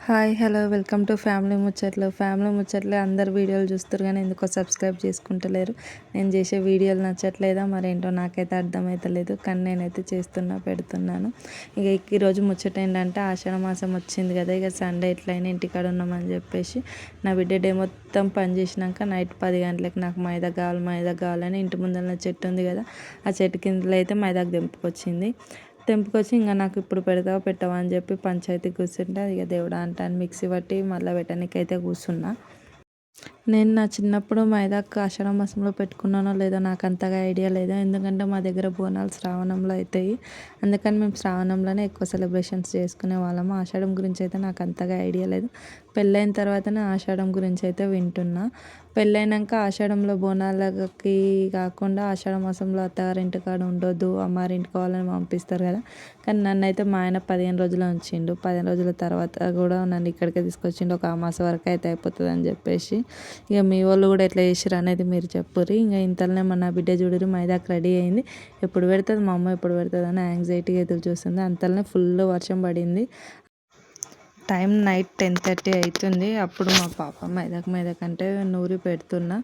Hi hello welcome to family ముచ్చట్లు అందరు వీడియోలు చూస్తారు కానీ ఎందుకో సబ్స్క్రైబ్ చేసుకుంటలేరు. నేను చేసే వీడియోలు నచ్చట్లేదా మరేంటో నాకైతే అర్థమవుతలేదు, కానీ నేనైతే పెడుతున్నాను. ఇక ఈరోజు ముచ్చట ఏంటంటే ఆషాఢ మాసం వచ్చింది కదా, ఇక సండే ఎట్లయినా ఇంటికాడ ఉన్నామని చెప్పేసి నా బిడ్డ డే మొత్తం పని చేసినాక నైట్ 10 గంటలకు నాకు మైదా కావాలని ఇంటి ముందర చెట్టు ఉంది కదా, ఆ చెట్టు కిందలో అయితే మైదాకు తెంపుకొచ్చి ఇంకా నాకు ఇప్పుడు పెట్టవా అని చెప్పి పంచాయతీ కూర్చుంటే ఇక దేవుడా అంటాను మిక్సీ పట్టి మళ్ళీ పెట్టడానికైతే కూర్చున్నా. నేను నా చిన్నప్పుడు మైదాకు ఆషాఢ మాసంలో పెట్టుకున్నానో లేదో నాకు అంతగా ఐడియా లేదు, ఎందుకంటే మా దగ్గర బోనాలు శ్రావణంలో అవుతాయి. అందుకని మేము శ్రావణంలోనే ఎక్కువ సెలబ్రేషన్స్ చేసుకునే వాళ్ళము. ఆషాఢం గురించి అయితే నాకు అంతగా ఐడియా లేదు. పెళ్ళైన తర్వాతనే ఆషాఢం గురించి అయితే వింటున్నా. పెళ్ళైనాక ఆషాఢంలో బోనాలకి కాకుండా ఆషాఢ మాసంలో అత్తగారింటి కాడ ఉండొద్దు, అమ్మారింటికి వాళ్ళని పంపిస్తారు కదా, కానీ నన్ను అయితే మా ఆయన 15 రోజులు ఉంచిండు. 15 రోజుల తర్వాత కూడా నన్ను ఇక్కడికే తీసుకొచ్చిండు. ఒక మాసం వరకు అయితే అయిపోతుంది అని చెప్పేసి. ఇక మీ వాళ్ళు కూడా ఎట్లా చేసిర్రు అనేది మీరు చెప్పుర్రి. ఇంకా ఇంతలోనే నా బిడ్డ చూడరు మైదాకు రెడీ అయింది. ఎప్పుడు పెడుతుంది మా అమ్మ, ఎప్పుడు పెడుతుంది అని యాంగ్జైటీగా ఎదురు చూస్తుంది. అంతలోనే ఫుల్ వర్షం పడింది. టైం నైట్ 10:30 అవుతుంది. అప్పుడు మా పాప మైదాకు అంటే నూరి పెడుతున్నా.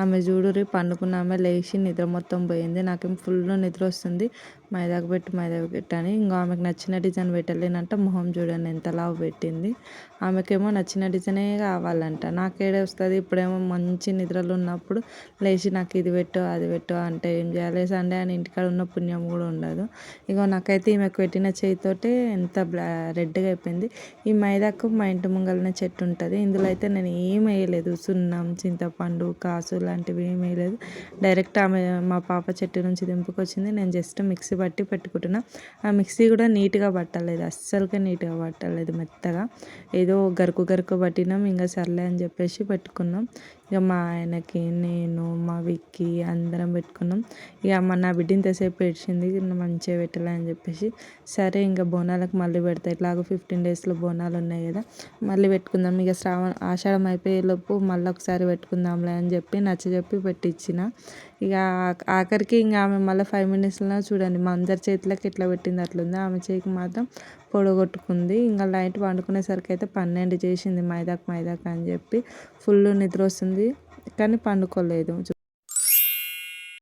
ఆమె చూడురి పండుకున్న ఆమె లేచి నిద్ర మొత్తం పోయింది. నాకేమో ఫుల్ నిద్ర వస్తుంది. మైదాకు పెట్టని ఇంకా ఆమెకు నచ్చిన డిజైన్ పెట్టలేనంట. మొహం చూడండి ఎంత లావు పెట్టింది. ఆమెకేమో నచ్చిన డిజైనే కావాలంట. నాకేడే వస్తుంది. ఇప్పుడేమో మంచి నిద్రలు ఉన్నప్పుడు లేచి నాకు ఇది పెట్టు అది పెట్టు అంటే ఏం చేయాలి? సండే అని ఇంటికాడ ఉన్న పుణ్యం కూడా ఉండదు. ఇగో నాకైతే ఈమెకు పెట్టిన చేయితోటే ఎంత రెడ్గా అయిపోయింది. ఈ మైదాకు మా ఇంటి ముంగలనే చెట్టు ఉంటుంది. ఇందులో అయితే నేను ఏం వేయలేదు, సున్నం, చింతపండు, కాసు లాంటివి ఏం వేయలేదు. డైరెక్ట్ ఆమె మా పాప చెట్టు నుంచి దింపుకొచ్చింది. నేను జస్ట్ మిక్సీ పట్టి పెట్టుకుంటున్నా. ఆ మిక్సీ కూడా నీట్గా పట్టలేదు, అస్సలుకే నీట్గా పట్టలేదు, మెత్తగా ఏదో గరుకు పట్టినాం. ఇంకా సర్లే అని చెప్పేసి పెట్టుకున్నాం. ఇక మా ఆయనకి, నేను, మా విక్కీ అందరం పెట్టుకున్నాం. ఇక అమ్మ నా బిడ్డ ఇంతసేపు ఏడ్చింది మంచిగా పెట్టలే అని చెప్పేసి, సరే ఇంకా బోనాలకు మళ్ళీ పెడతా, ఇట్లాగో 15 డేస్లో బోనాలు ఉన్నాయి కదా, మళ్ళీ పెట్టుకుందాం. ఇక ఆషాఢం అయిపోయేలోపు మళ్ళీ ఒకసారి పెట్టుకుందాంలే అని చెప్పి నచ్చజెప్పి పెట్టించిన. ఇక ఆఖరికి ఇంకా ఆమె మళ్ళీ 5 మినిట్స్లో చూడండి మా అందరి చేతులకి ఎట్లా పెట్టింది అట్లుంది. ఆమె చేతికి మాత్రం పొడగొట్టుకుంది. ఇంకా నైట్ పండుకునేసరికి అయితే 12 చేసింది మైదాకు అని చెప్పి. ఫుల్ నిద్ర వస్తుంది కానీ పండుకోలేదు.